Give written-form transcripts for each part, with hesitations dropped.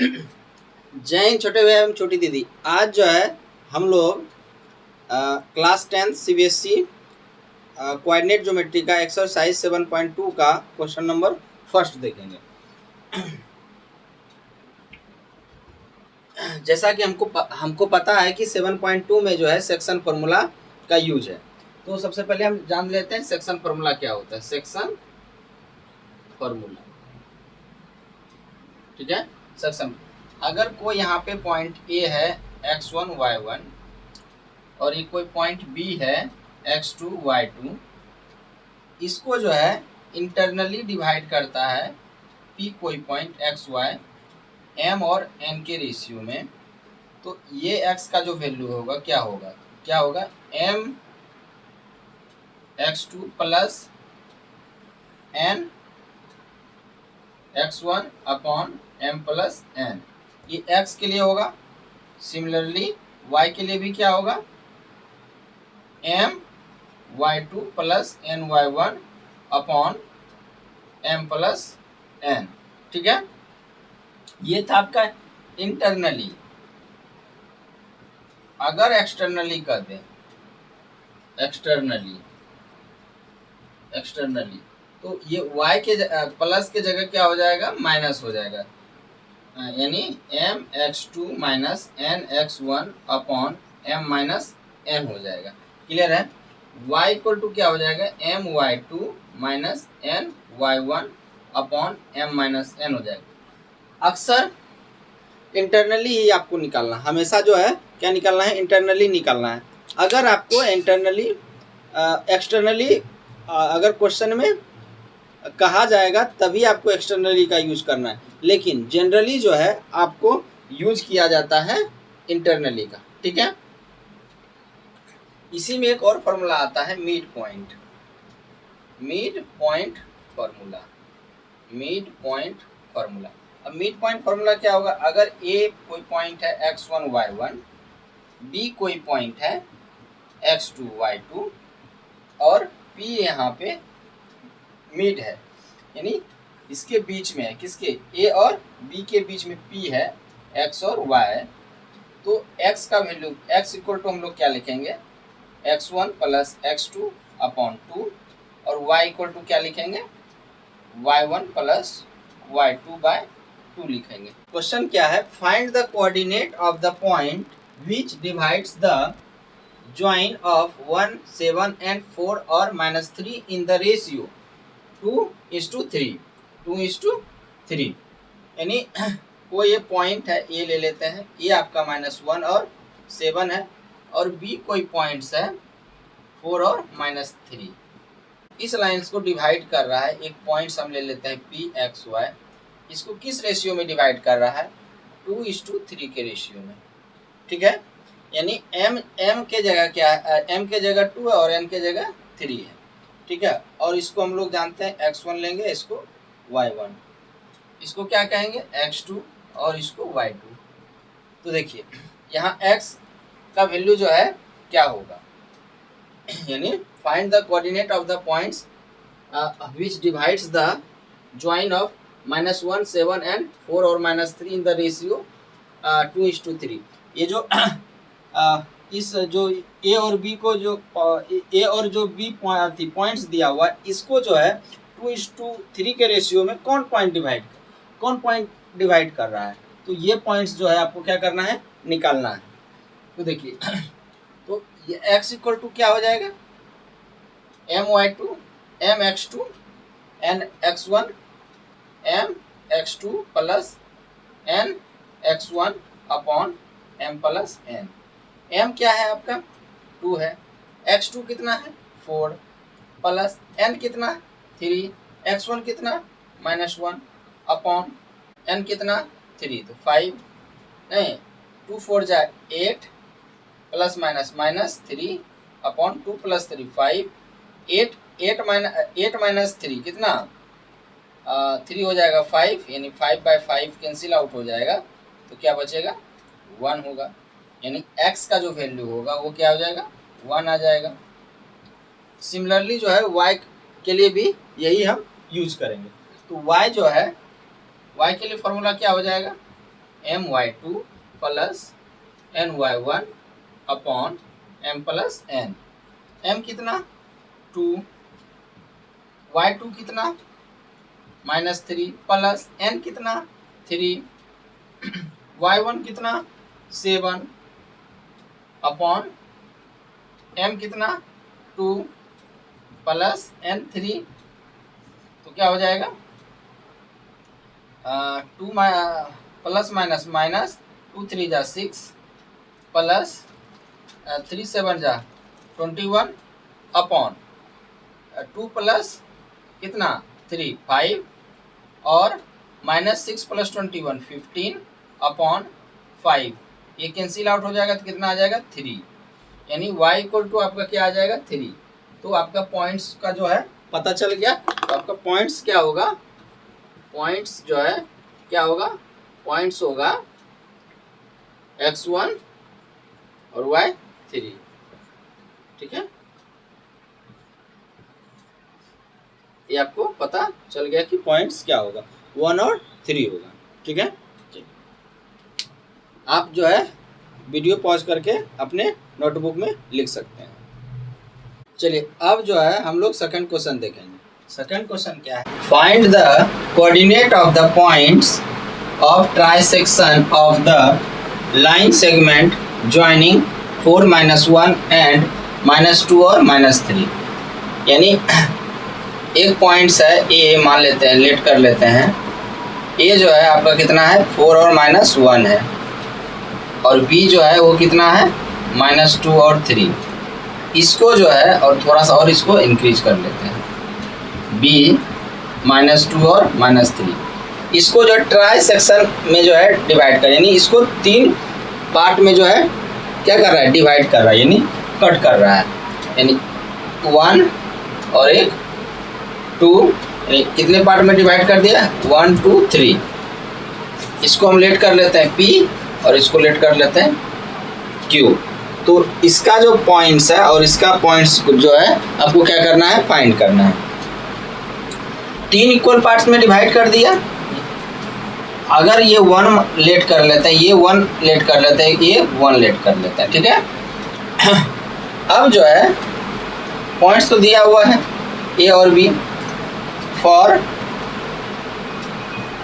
जय हिंद छोटे भाई एवं छोटी दीदी। आज जो है हम लोग क्लास 10 सीबीएसई कोऑर्डिनेट ज्योमेट्री का एक्सरसाइज 7.2 का क्वेश्चन नंबर फर्स्ट देखेंगे। जैसा कि हमको पता है कि 7.2 में जो है सेक्शन फार्मूला का यूज है, तो सबसे पहले हम जान लेते हैं सेक्शन फार्मूला क्या होता है। सेक्शन फार्मूला, ठीक है। सेक्शन, अगर कोई यहाँ पे पॉइंट ए है x1 y1 और ये कोई पॉइंट बी है x2 y2, इसको जो है इंटरनली डिवाइड करता है p कोई पॉइंट x y m और n के रेशियो में, तो ये x का जो वैल्यू होगा क्या होगा m x2 plus n x1 upon m plus n। ये x के लिए होगा। सिमिलरली y के लिए भी क्या होगा, m y2 plus n y1 upon m plus n, ठीक है। ये था आपका इंटरनली। अगर एक्सटर्नली कर दें, एक्सटर्नली तो ये y के प्लस के जगह क्या हो जाएगा, माइनस हो जाएगा, यानी m x2 minus n x1 upon m minus n हो जाएगा। क्लियर है। y इक्वल टू क्या हो जाएगा, m y2 minus n y1 upon m minus n हो जाएगा। अक्सर इंटरनली ही आपको निकालना, हमेशा जो है क्या निकालना है, इंटरनली निकालना है। अगर आपको इंटरनली एक्सटर्नली अगर क्वेश्चन में कहा जाएगा तभी आपको एक्सटर्नली का यूज करना है, लेकिन जनरली जो है आपको यूज किया जाता है इंटरनली का, ठीक है। इसी में एक और फॉर्मूला आता है मिड पॉइंट फॉर्मूला। अब मिड पॉइंट फॉर्मूला क्या होगा, अगर ए कोई पॉइंट है x1 y1, बी कोई पॉइंट है x2 y2 और p यहाँ पे मिड है, यानी इसके बीच में है, किसके, a और b के बीच में p है, x और y, तो x का वैल्यू x इक्वल टू हम लोग क्या लिखेंगे, x1 प्लस x2 अपॉन 2 और y इक्वल टू क्या लिखेंगे, y1 प्लस y2 बाय 2 लिखेंगे। क्वेश्चन क्या है, find the coordinate of the point which divides the join of 1, 7 and 4 और -3 इन द रेशियो 2:3, यानी वो ये पॉइंट है, ए ले लेते हैं, ये आपका -1 और 7 है, और बी कोई पॉइंट्स है 4 और -3। इस लाइन्स को डिवाइड कर रहा है, एक पॉइंट्स हम ले लेते हैं पी एक्स वाई, इसको किस रेशियो में डिवाइड कर रहा है, 2:3 के रेशियो में, ठीक है। यानी m के जगह क्या है, m के जगह 2 है और n के जगह 3 है, ठीक है। और इसको हम लोग जानते हैं x1 लेंगे, इसको y1, इसको क्या कहेंगे x2 और इसको y2। तो देखिए यहाँ x का वैल्यू जो है क्या होगा, यानी find the coordinate of the points which divides the join of -1, 7 and 4 और -3 इन द रेशियो 2:3। ये जो इस जो ए और बी को जो ए और जो बी पॉइंट्स दिया हुआ है, इसको जो है 2:3 के रेशियो में कौन पॉइंट डिवाइड कर रहा है, तो ये पॉइंट्स जो है आपको क्या करना है, निकालना है। तो देखिए तो ये x इक्वल टू क्या हो जाएगा, my2 mx2 nx1 mx2 plus nx1 upon m plus n। m क्या है आपका 2 है, x2 कितना है 4 प्लस n कितना 3, x1 कितना -1 अपॉन n कितना 3, तो 5 नहीं 2 4 जा 8 plus minus 3 upon 2 plus 3 5, 8 minus 3 कितना 3 हो जाएगा 5, यानी 5/5 कैंसिल आउट हो जाएगा, तो क्या बचेगा 1 होगा, यानी x का जो वैल्यू होगा वो क्या हो जाएगा 1 आ जाएगा। सिमिलरली जो है y के लिए भी यही हम यूज करेंगे, तो y जो है y के लिए फॉर्मूला क्या हो जाएगा, my2 plus ny1 upon m plus n। m कितना 2, y2 कितना -3 प्लस n कितना 3, y1 कितना 7 अपॉन m कितना 2 प्लस n 3। तो क्या हो जाएगा 2 प्लस माइनस माइनस 2 3 जा 6 प्लस 3 7 जा 21 अपॉन 2 प्लस कितना 3 5 और -6 प्लस 21 15 अपॉन 5। ये कैंसिल आउट हो जाएगा तो कितना आ जाएगा 3, यानी y इक्वल टू आपका क्या आ जाएगा 3। तो आपका पॉइंट्स का जो है पता चल गया। तो आपका पॉइंट्स क्या होगा, पॉइंट्स जो है क्या होगा, पॉइंट्स होगा x1 और y3। ठीक है, ये आपको पता चल गया कि पॉइंट्स क्या होगा 1 और 3 होगा। ठीक है, आप जो है वीडियो पॉज करके अपने नोटबुक में लिख सकते हैं। चलिए अब जो है हम लोग सेकंड क्वेश्चन देखेंगे। सेकंड क्वेश्चन क्या है, find the coordinate of the points of trisection of the line segment joining 4 -1 and -2 और -3। यानी एक पॉइंट्स है ए, मान लेते हैं, लेट कर लेते हैं। ए जो है आपका कितना है 4 और -1 है, और बी जो है वो कितना है -2 और 3। इसको जो है और थोड़ा सा और इसको इंक्रीज कर लेते हैं, बी -2 और -3। इसको जो ट्राई सेक्शन में जो है डिवाइड कर, यानी इसको 3 पार्ट में जो है क्या कर रहा है, डिवाइड कर रहा है, यानी कट कर रहा है। यानी 1 और एक 2, कितने पार्ट में डिवाइड कर दिया 1 2 3। इसको हम लेट कर लेते हैं P और इसको लेट कर लेते हैं Q। तो इसका जो पॉइंट्स है और इसका पॉइंट्स जो है आपको क्या करना है, फाइंड करना है। 3 इक्वल पार्ट्स में डिवाइड कर दिया। अगर ये 1 लेट कर लेते हैं, ये 1 लेट कर लेते हैं, ये 1 लेट कर लेते हैं। ठीक है, अब जो है पॉइंट्स तो दिया हुआ है A और B। फॉर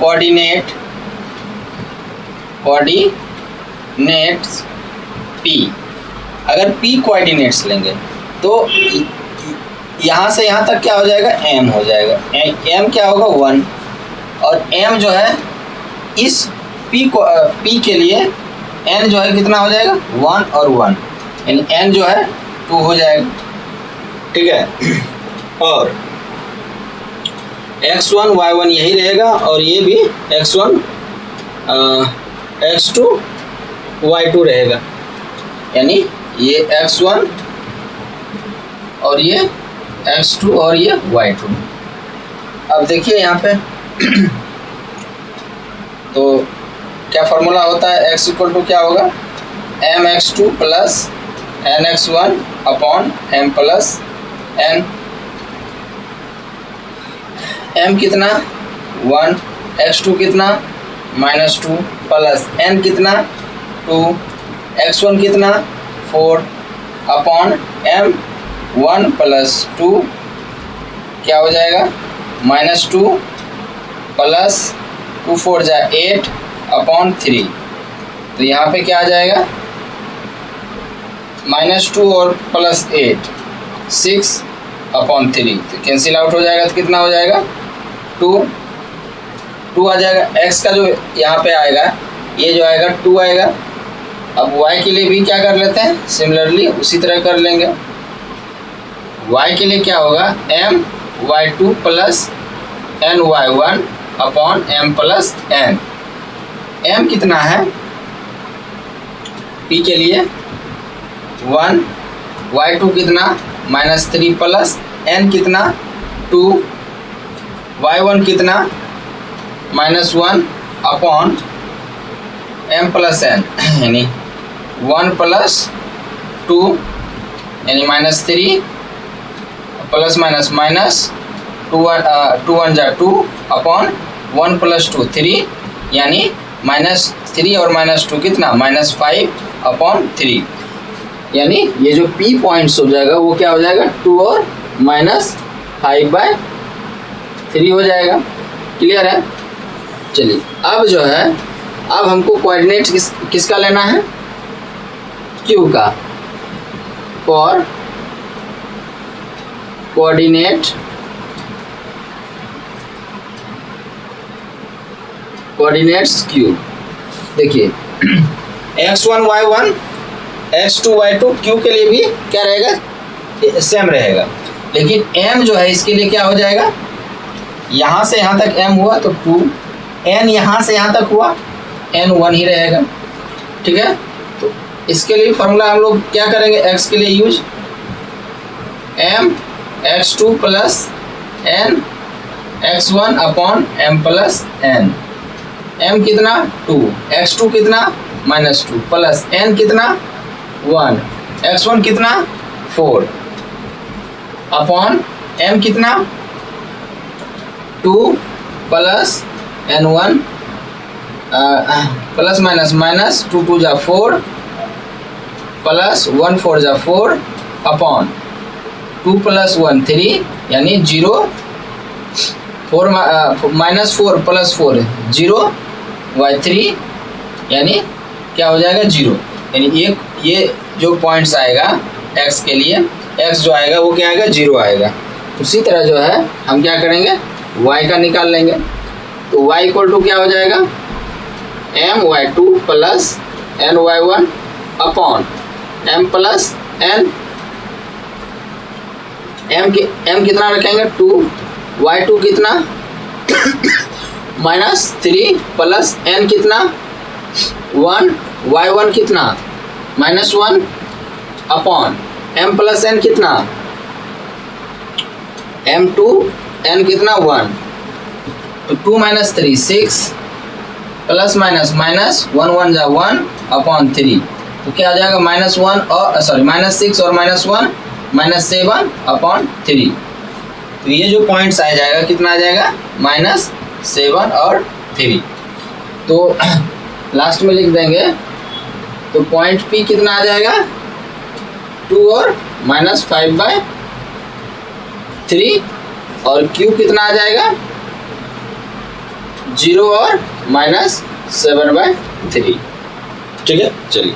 कोऑर्डिनेट्स P, अगर P कोऑर्डिनेट्स लेंगे तो यहाँ से यहाँ तक क्या हो जाएगा, M हो जाएगा। M क्या होगा 1, और M जो है इस P के लिए N जो है कितना हो जाएगा 1 और 1, यानी N जो है 2 हो जाएगा। ठीक है, और x1 y1 यही रहेगा, और ये भी x1 x2 y2 रहेगा, यानी ये x1 और ये x2 और ये y2। अब देखिए यहाँ पे तो क्या फॉर्मूला होता है, x इक्वल टू क्या होगा mx2 plus nx1 upon m plus n। m कितना 1, x2 कितना -2 प्लस n कितना 2, x1 कितना 4 अपॉन m 1 प्लस 2 क्या हो जाएगा -2 प्लस 2 4 जा 8 अपॉन 3। तो यहाँ पे क्या आ जाएगा -2 और प्लस 8 6 अपॉन 3। तो कैंसिल आउट हो जाएगा तो कितना हो जाएगा 2 आ जाएगा। x का जो यहाँ पे आएगा ये जो आएगा 2 आएगा। अब y के लिए भी क्या कर लेते हैं, सिमिलरली उसी तरह कर लेंगे। y के लिए क्या होगा m y2 plus n y1 upon m plus n। m कितना है p के लिए 1, y2 कितना -3 प्लस n कितना 2, y1 कितना -1 अपॉन m प्लस n, यानी 1 प्लस 2 यानी -3 प्लस माइनस माइनस 2 1 जा 2 अपॉन 1 प्लस 2 3 यानी -3 और -2 कितना -5/3, यानी ये जो P पॉइंट्स हो जाएगा वो क्या हो जाएगा 2 और -5/3 हो जाएगा। क्लियर है? चलिए अब जो है अब हमको कोऑर्डिनेट किसका लेना है, Q का। फॉर कोऑर्डिनेट्स Q, देखिए x1 y1 x2 y2 Q के लिए भी क्या रहेगा, सेम रहेगा, लेकिन m जो है इसके लिए क्या हो जाएगा, यहाँ से यहाँ तक m हुआ तो 2, n यहाँ से यहाँ तक हुआ n 1 ही रहेगा। ठीक है, तो इसके लिए फॉर्मूला हम लोग क्या करेंगे, x के लिए use m x2 plus n x1/m plus n। m कितना 2, x2 कितना -2 प्लस n कितना 1, x1 कितना 4 अपॉन m कितना 2 प्लस n1 प्लस माइनस 2 2 जा 4 प्लस 1 4 जा 4 अपॉन 2 प्लस 1 3, यानी 0 4 -4 प्लस 4 0/3, यानी क्या हो जाएगा 0, यानी ये जो पॉइंट्स आएगा x के लिए, x जो आएगा वो क्या आएगा 0 आएगा। उसी तरह जो है हम क्या करेंगे y का निकाल लेंगे, तो y इक्वल टू क्या हो जाएगा my2 plus ny1 upon m plus n, m कितना रखेंगे 2, y2 कितना -3 प्लस n कितना 1, y1 कितना -1 अपॉन m प्लस n कितना m2, n कितना 1, तो 2 - 3 6 प्लस माइनस 1 1 जा 1 अपॉन 3, तो क्या आ जाएगा -1 और सॉरी -6 और -1 -7/3। तो ये जो पॉइंट्स आ जाएगा कितना आ जाएगा -7 और 3। तो लास्ट में लिख देंगे, तो पॉइंट P कितना आ जाएगा 2 और -5/3 और Q कितना आ जाएगा 0 और -7/3। ठीक है, चलिए।